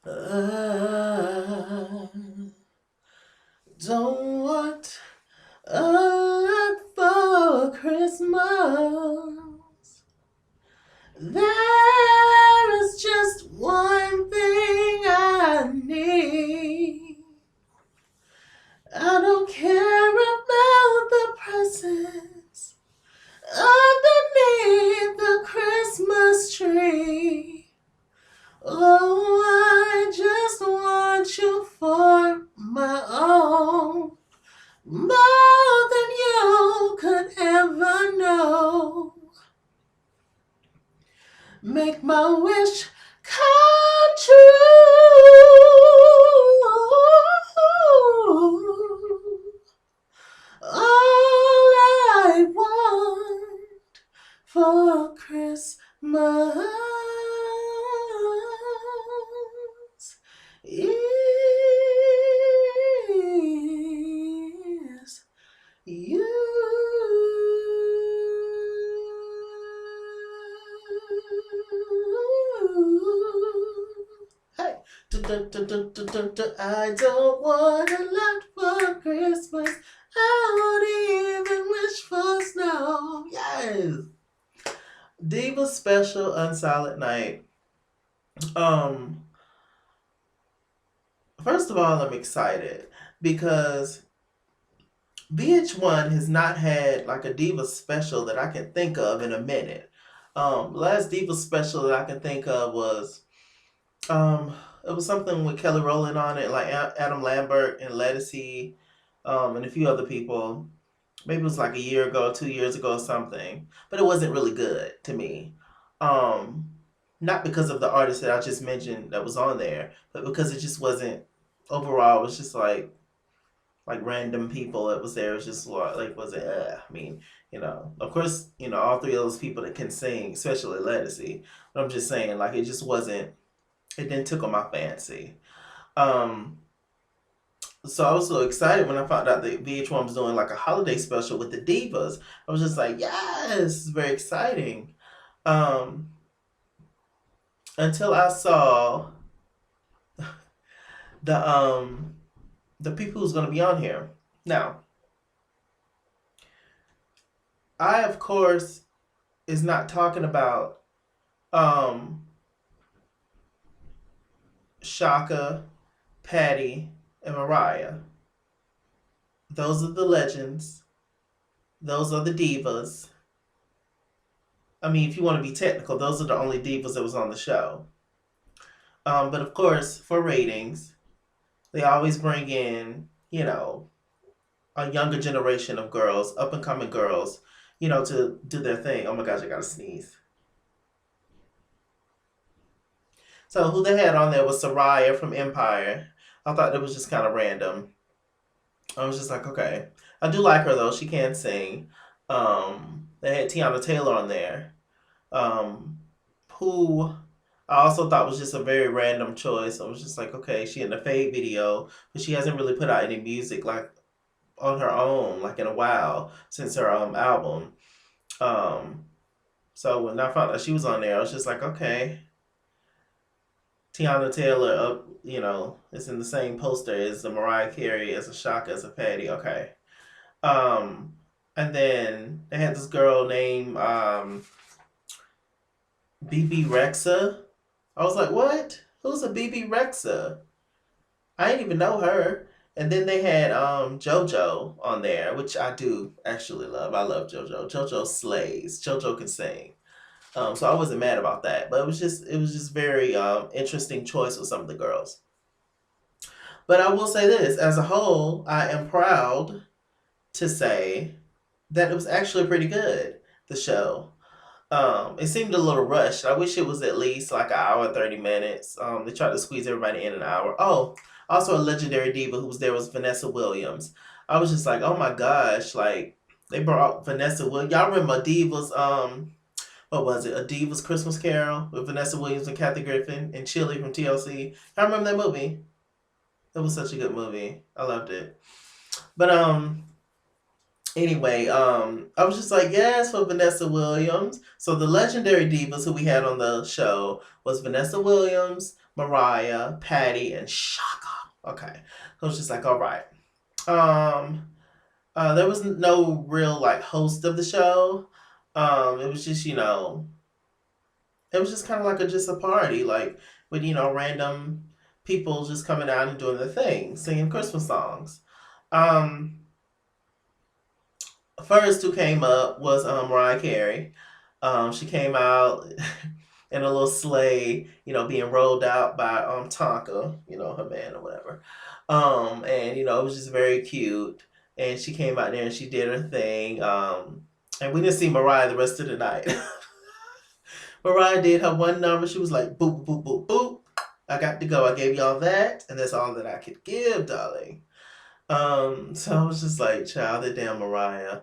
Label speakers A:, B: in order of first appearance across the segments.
A: I don't want a lot for Christmas. There is just one thing I need. I don't care about the presents underneath the Christmas tree. Oh, I just want you for my own, more than you could ever know. Make my wish come true. All I want for Christmas is you. Hey, I don't want a lot for Christmas. I don't even wish for snow. Yes. Divas special Unsilent night. Um, First of all, I'm excited because VH1 has not had like a Diva special that I can think of in a minute. Last Diva special that I can think of was um it was something with Kelly Rowland on it, like Adam Lambert and Lettucey, and a few other people. Maybe it was like a year ago, 2 years ago, or something. But it wasn't really good to me. Um, Not because of the artist that I just mentioned that was on there, but because it just wasn't overall. It was just like random people that was there. It was just like was it? I mean, of course, all three of those people that can sing, especially Lettucey. But I'm just saying, like it just wasn't. It didn't tickle my fancy. Um, so I was so excited when I found out that VH1 was doing like a holiday special with the Divas. I was just like, yes, this is very exciting. Um, until I saw the um the people who's gonna be on here. Now, I of course is not talking about um Shaka, Patty, and Mariah. Those are the legends. Those are the divas. I mean, if you want to be technical, those are the only divas that was on the show. But of course, for ratings, they always bring in, a younger generation of girls, up and coming girls, to do their thing. Oh my gosh, I gotta sneeze. So who they had on there was Soraya from Empire. I thought that was just kind of random. I was just like, okay. I do like her though. She can sing. They had Teyana Taylor on there. Um, who I also thought was just a very random choice. I was just like, okay, she in the Fade video, but she hasn't really put out any music like on her own like in a while since her album. Um, so when I found out she was on there, I was just like, okay, Tiana Taylor up, is in the same poster as the Mariah Carey, as a Shaka, as a Patty. Okay. Um, and then they had this girl named BB Rexa. I was like, what? Who's a BB Rexa? I didn't even know her. And then they had JoJo on there, which I do actually love. I love JoJo. JoJo slays. JoJo can sing. So I wasn't mad about that. But it was just very interesting choice with some of the girls. But I will say this, as a whole, I am proud to say that it was actually pretty good, the show. It seemed a little rushed. I wish it was at least like an hour, 30 minutes. They tried to squeeze everybody in an hour. Oh, also a legendary diva who was there was Vanessa Williams. I was just like, oh my gosh, like they brought Vanessa Williams. Y'all remember Divas? What was it? A Divas Christmas Carol with Vanessa Williams and Kathy Griffin and Chili from TLC. I remember that movie. It was such a good movie. I loved it. But anyway, I was just like, yes, for Vanessa Williams. So the legendary divas who we had on the show was Vanessa Williams, Mariah, Patty, and Shaka. Okay. So it's just like, all right. Um, there was no real like host of the show. It was just, it was just kind of like just a party, like with, random people just coming out and doing their thing, singing Christmas songs. Um, First who came up was Mariah Carey. She came out in a little sleigh, being rolled out by Tonka, her man or whatever. And it was just very cute. And she came out there and she did her thing. And we didn't see Mariah the rest of the night. Mariah did her one number. She was like, boop, boop, boop, boop. I got to go. I gave y'all that, and that's all that I could give, darling. So I was just like, child, the damn Mariah.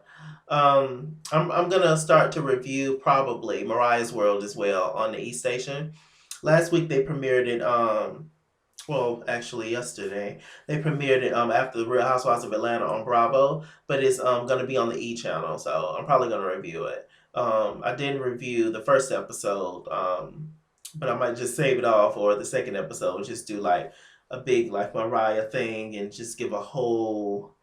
A: I'm gonna start to review probably Mariah's World as well on the E Station. Last week they premiered it. Well, actually yesterday they premiered it. After the Real Housewives of Atlanta on Bravo, but it's gonna be on the E channel, so I'm probably gonna review it. I didn't review the first episode. But I might just save it all for the second episode. Just do like a big like Mariah thing and just give a whole,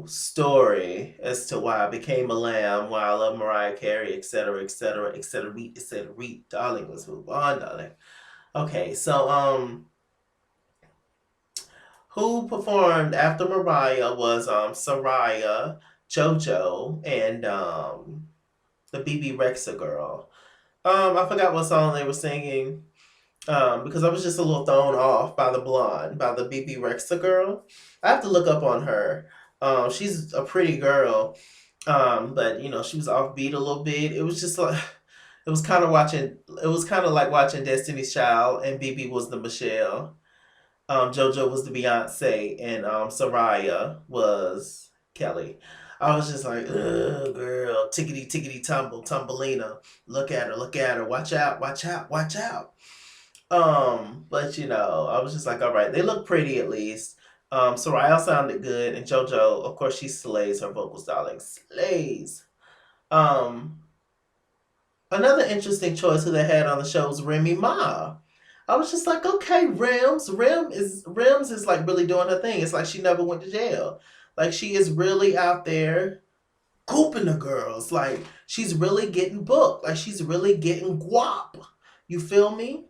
A: story as to why I became a lamb, why I love Mariah Carey, etc., etc., etc., etc. Darling, let's move on, darling. Okay, so who performed after Mariah was Soraya, JoJo, and the BB Rexa girl. I forgot what song they were singing. Because I was just a little thrown off by the blonde, by the BB Rexa girl. I have to look up on her. She's a pretty girl, but she was offbeat a little bit. It was just like it was kind of watching. It was kind of like watching Destiny's Child, and BB was the Michelle. JoJo was the Beyonce, and Soraya was Kelly. I was just like, ugh, girl, tickety tickety tumble, tumbleina. Look at her, watch out, watch out, watch out. But I was just like, all right, they look pretty at least. Soraya sounded good, and JoJo, of course, she slays her vocals, darling, slays. Um, Another interesting choice who they had on the show was Remy Ma. I was just like, okay, Rims is like really doing her thing. It's like she never went to jail. Like she is really out there cooping the girls. Like she's really getting booked. Like she's really getting guap. You feel me?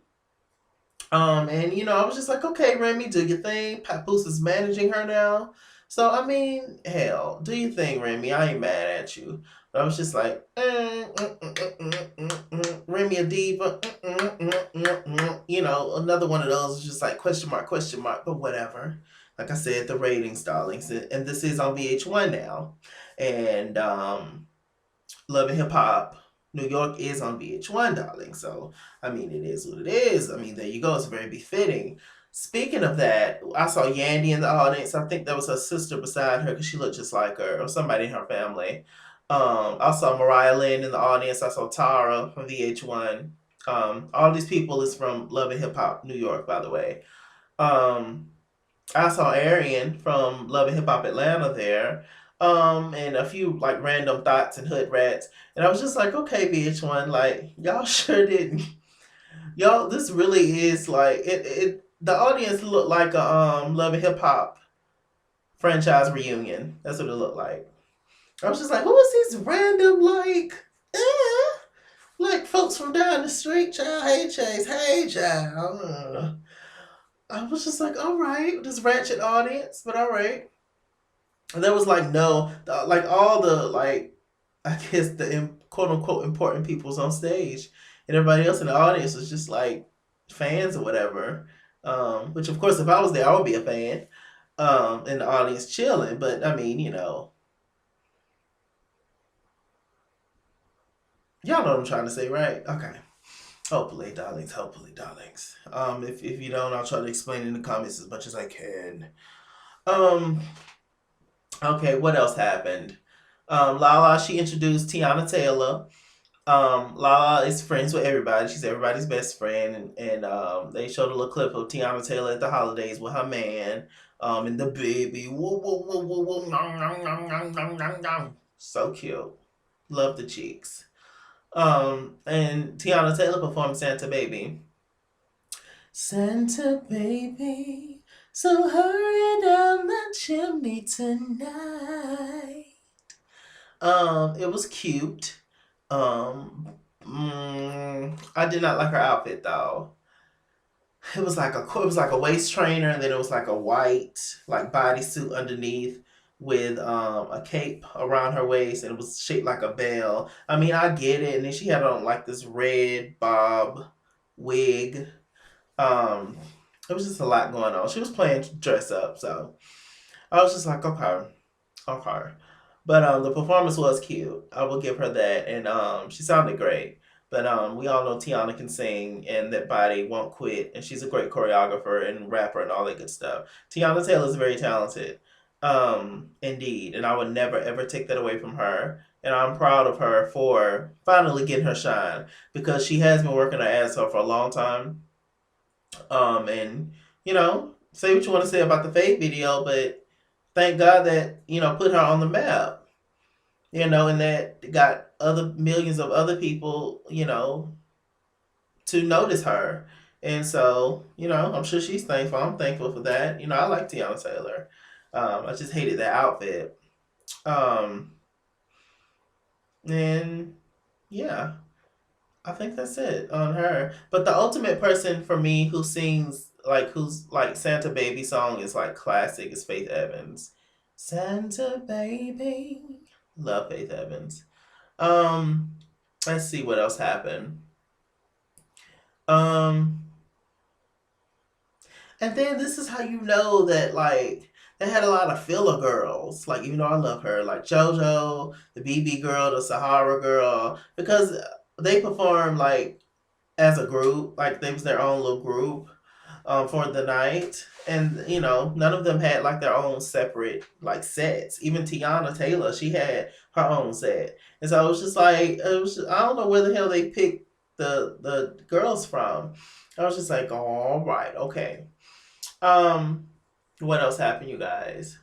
A: And I was just like, okay, Remy, do your thing. Papoose is managing her now. So I mean, hell, do your thing, Remy. I ain't mad at you. But I was just like, Remy a diva. Another one of those is just like question mark, but whatever. Like I said, the ratings, darlings. And this is on VH1 now. And Love and Hip Hop New York is on VH1, darling. So, I mean, it is what it is. I mean, there you go. It's very befitting. Speaking of that, I saw Yandy in the audience. I think that was her sister beside her because she looked just like her, or somebody in her family. I saw Mariah Lynn in the audience. I saw Tara from VH1. All these people is from Love and Hip Hop New York, by the way. I saw Arian from Love and Hip Hop Atlanta there. And a few like random thoughts and hood rats. And I was just like, okay, VH1, like y'all sure didn't. Y'all, this really is like it the audience looked like a Love and Hip Hop franchise reunion. That's what it looked like. I was just like, who is these random like folks from down the street, child? Hey Chase, hey child. I was just like, all right, this ratchet audience, but all right. And there was like like all the like I guess the quote unquote important people's on stage, and everybody else in the audience was just like fans or whatever. Which of course, if I was there, I would be a fan. In the audience chilling, but I mean, y'all know what I'm trying to say, right? Okay. Hopefully, darlings. Hopefully, darlings. If you don't, I'll try to explain in the comments as much as I can. Um, okay, what else happened? Lala, she introduced Teyana Taylor. Lala is friends with everybody. She's everybody's best friend, and they showed a little clip of Teyana Taylor at the holidays with her man, and the baby. Woo, woo, woo, woo, woo, nom, nom, nom, nom, nom, nom, nom. So cute. Love the cheeks. And Teyana Taylor performed Santa Baby. Santa baby, so hurry down the chimney tonight. It was cute. I did not like her outfit though. It was like a waist trainer, and then it was like a white like bodysuit underneath with a cape around her waist, and it was shaped like a bell. I mean, I get it. And then she had on like this red bob wig. Um, it was just a lot going on. She was playing dress up, so I was just like, okay, okay. But the performance was cute. I will give her that, and she sounded great. But we all know Teyana can sing, and that body won't quit, and she's a great choreographer and rapper and all that good stuff. Teyana Taylor is very talented, indeed, and I would never ever take that away from her. And I'm proud of her for finally getting her shine because she has been working her ass off for a long time. And say what you want to say about the Faith video, but thank God that put her on the map, and that got other millions of other people, to notice her. And so, I'm sure she's thankful. I'm thankful for that. I like Teyana Taylor. I just hated that outfit. Um, and yeah, I think that's it on her. But the ultimate person for me who sings who's like Santa Baby song is like classic is Faith Evans. Santa Baby. Love Faith Evans. Um, let's see what else happened. Um, and then this is how you know that like they had a lot of filler girls. Like even though I love her, like JoJo, the BB girl, the Sahara girl, because they performed like as a group, like they was their own little group for the night. And none of them had like their own separate like sets. Even Teyana Taylor, she had her own set, and so it was just like I don't know where the hell they picked the girls from. I was just like, all right, okay. Um, what else happened, you guys?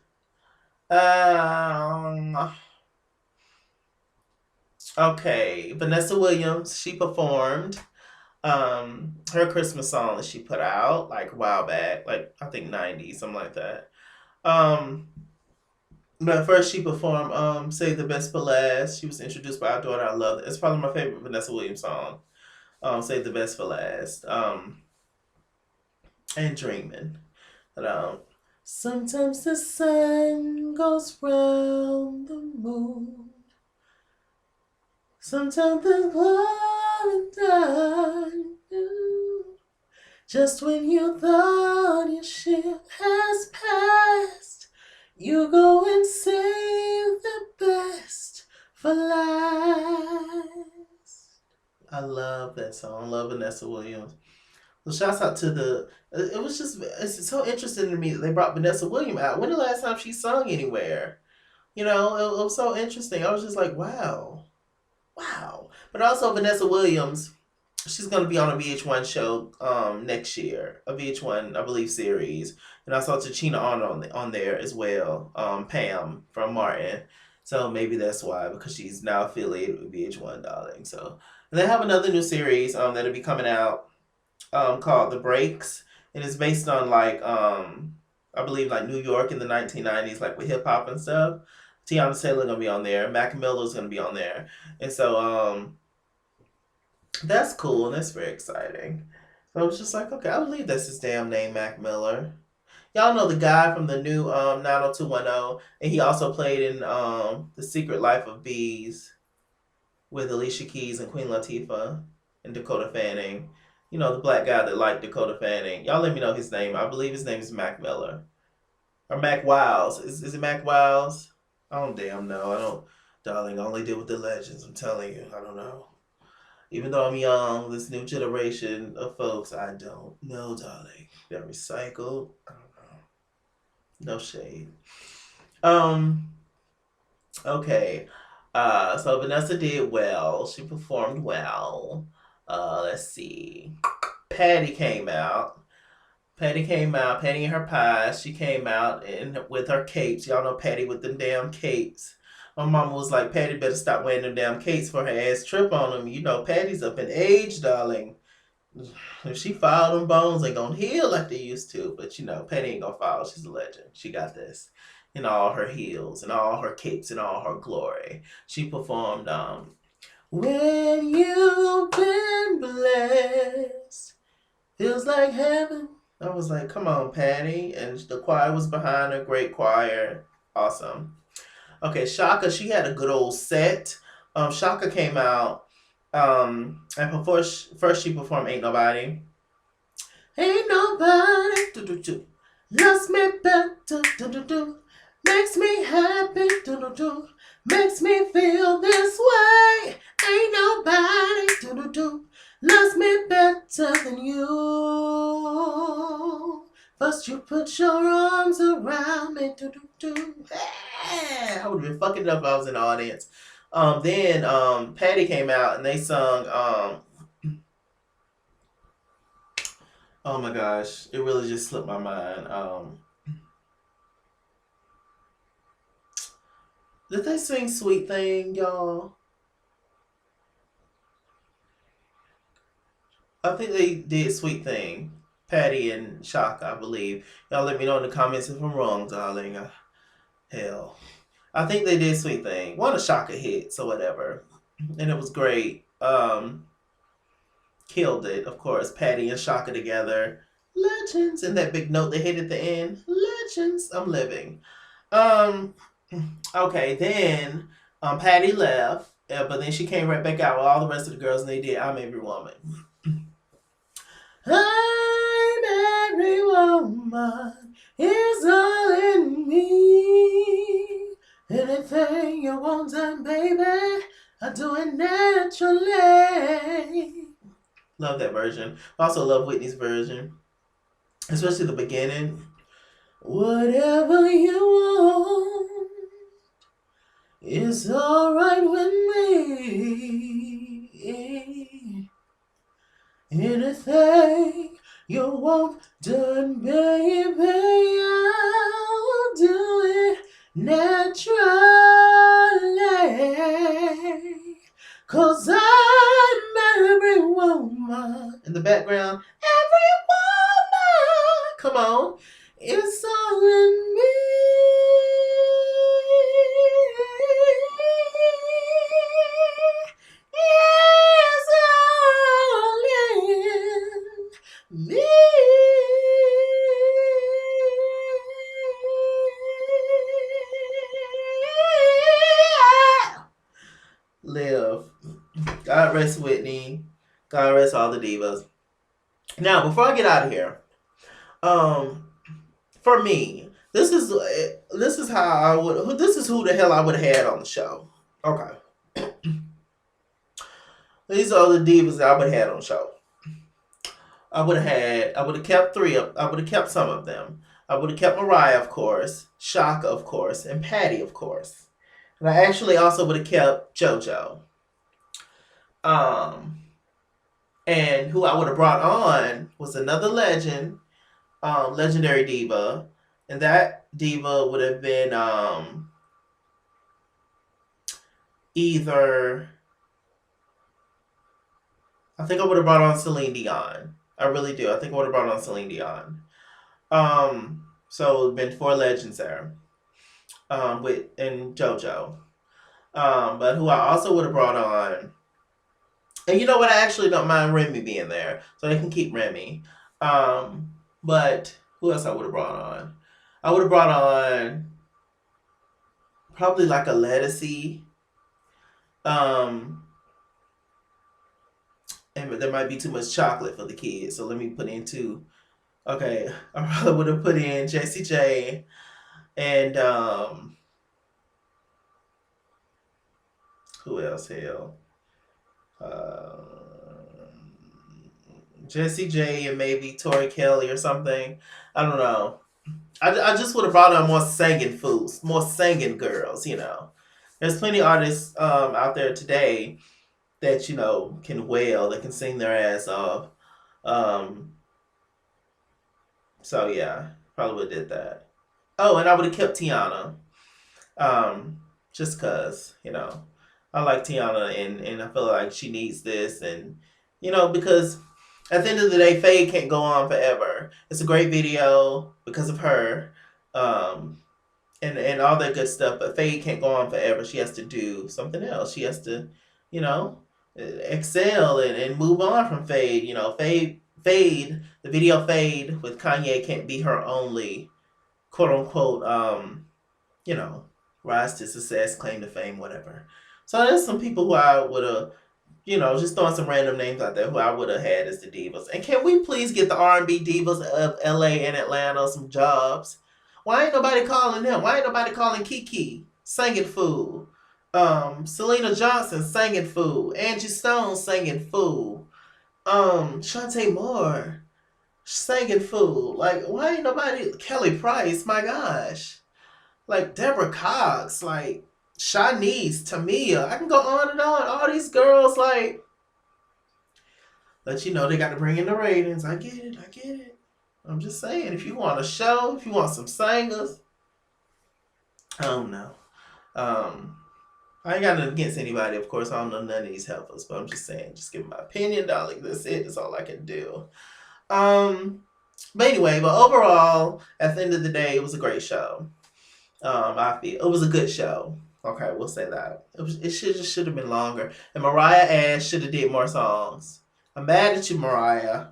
A: Um, okay, Vanessa Williams, she performed her Christmas song that she put out like a while back, like I think 90s, something like that. Um, but first she performed Save the Best for Last. She was introduced by our daughter. I love it. It's probably my favorite Vanessa Williams song. Save the Best for Last. And Dreaming. But sometimes the sun goes round the moon. Sometimes the glory done. Just when you thought your ship has passed, you go and save the best for last. I love that song. I love Vanessa Williams. So shouts out to it's so interesting to me that they brought Vanessa Williams out. When the last time she sung anywhere? It was so interesting. I was just like, wow. Wow. But also Vanessa Williams, she's going to be on a VH1 show next year, a VH1 I believe series, and I saw Tachina on there as well, Pam from Martin, so maybe that's why, because she's now affiliated with VH1, darling. So and they have another new series that'll be coming out called The Breaks, and it's based on like I believe like New York in the 1990s, like with hip hop and stuff. Teyana Taylor gonna be on there. Mac Miller's gonna be on there, and so that's cool and that's very exciting. So I was just like, okay, I believe that's his damn name, Mac Miller. Y'all know the guy from the new 90210, and he also played in The Secret Life of Bees with Alicia Keys and Queen Latifah and Dakota Fanning. The black guy that liked Dakota Fanning. Y'all let me know his name. I believe his name is Mac Miller. Or Mac Wiles. Is it Mac Wiles? I don't damn know. I don't, darling, I only deal with the legends. I'm telling you, I don't know. Even though I'm young, this new generation of folks, I don't know, darling. They're recycled. I don't know. No shade. Um, okay. So Vanessa did well. She performed well. Let's see. Patty came out. Patty and her pies. She came out and with her capes. Y'all know Patty with them damn capes. My mama was like, Patty better stop wearing them damn capes for her ass trip on them. Patty's up in age, darling. if she file, them bones ain't gonna heal like they used to. But you know, Patty ain't gonna file. She's a legend. She got this in all her heels and all her capes and all her glory. She performed When You've Been Blessed, Feels Like Heaven. I was like, come on, Patty. And the choir was behind her. Great choir. Awesome. Okay, Shaka, she had a good old set. Shaka came out, and before first she performed Ain't Nobody. Ain't nobody loves me better, makes me happy, makes me feel this way. Ain't nobody loves me better than you. First you put your arms around me, I would have been fucking up if I was in the audience. Then Patty came out and they sung oh my gosh, it really just slipped my mind. Did they sing Sweet Thing, y'all? I think they did Sweet Thing. Patty and Shaka, I believe. Y'all let me know in the comments if I'm wrong, darling. Hell. I think they did Sweet Thing. One of Shaka hits or whatever. And it was great. Killed it, of course. Patty and Shaka together. Legends. And that big note they hit at the end. Legends. I'm living. Okay, then Patty left. But then she came right back out with all the rest of the girls and they did I'm Every Woman. I'm every woman is all in me. Anything you want done, baby, I do it naturally. Love that version. Also love Whitney's version, especially the beginning. Whatever you want is all right with me. Anything you want done, baby, I'll do it naturally. 'Cause I'm every woman. In the background, every woman. Come on. It's all in me. It's all in me. Live. God rest Whitney. God rest all the divas. Now, before I get out of here, for me, this is how I would. This is who the hell I would have had on the show. Okay, these are the divas that I would have had on the show. I would have kept three of. I would have kept some of them. I would have kept Mariah, of course, Shaka, of course, and Patty, of course. And I actually also would have kept JoJo. And who I would have brought on was another legend, legendary diva, and that diva would have been either. I think I would have brought on Celine Dion. I really do. I think I would have brought on Celine Dion. So it would have been four legends there. With and JoJo. But who I also would have brought on. And you know what? I actually don't mind Remy being there, so they can keep Remy. But who else I would have brought on? I would have brought on probably like a Lettucey. And there might be too much chocolate for the kids, so let me put in two. Okay, I probably would have put in Jessie J and who else? Hell. Jessie J and maybe Tori Kelly or something. I don't know. I just would have brought on more singing fools, more singing girls, you know. There's plenty of artists out there today that, you know, can wail, that can sing their ass off. So yeah, probably would have did that. Oh, and I would have kept Teyana. Just cause, you know, I like Teyana and I feel like she needs this and, you know, because At the end of the day, Fade can't go on forever. It's a great video because of her. Um, and all that good stuff. But Fade can't go on forever. She has to do something else. She has to, you know, excel and move on from Fade. You know, Fade, the video Fade with Kanye can't be her only quote unquote, you know, rise to success, claim to fame, whatever. So there's some people who I would have, you know, just throwing some random names out there who I would have had as the divas. And can we please get the R&B divas of LA and Atlanta some jobs? Why ain't nobody calling them? Why ain't nobody calling Kiki? Singing fool. Selena Johnson singing fool. Angie Stone singing fool. Shantae Moore singing fool. Like, why ain't nobody? Kelly Price, my gosh. Like Deborah Cox, like Shanice, Tamia. I can go on and on. All these girls, like, but you know, they got to bring in the ratings. I get it. I get it. I'm just saying, if you want a show, if you want some singers, I don't know. I ain't got nothing against anybody, of course. I don't know none of these helpers, but I'm just saying, just give my opinion, darling. That's it. That's all I can do. But anyway, but overall, at the end of the day, it was a great show. I feel it was a good show. Okay, we'll say that. It should have been longer. And Mariah Ash should have did more songs. I'm mad at you, Mariah.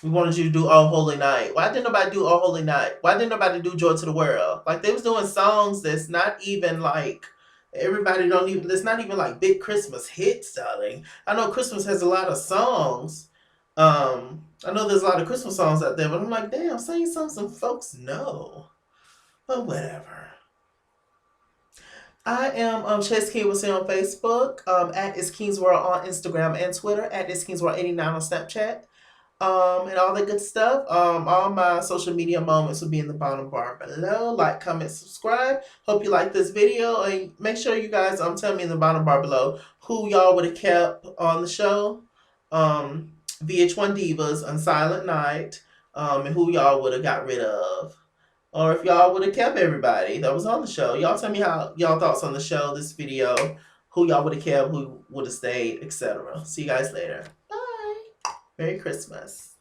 A: We wanted you to do Oh Holy Night. Why didn't nobody do Oh Holy Night? Why didn't nobody do Joy to the World? Like, they was doing songs that's not even like everybody don't even. It's not even like big Christmas hits, darling. I know Christmas has a lot of songs. I know there's a lot of Christmas songs out there, but I'm like, damn, sing some folks know. But whatever. I am Chase King with on Facebook, at It's King's World on Instagram and Twitter, at It's King's World 89 on Snapchat, and all that good stuff. All my social media moments will be in the bottom bar below. Like, comment, subscribe. Hope you like this video, and make sure you guys tell me in the bottom bar below who y'all would have kept on the show. VH1 Divas, Unsilent Night, and who y'all would have got rid of. Or if y'all would have kept everybody that was on the show. Y'all tell me how y'all thoughts on the show, this video, who y'all would have kept, who would have stayed, etc. See you guys later. Bye. Merry Christmas.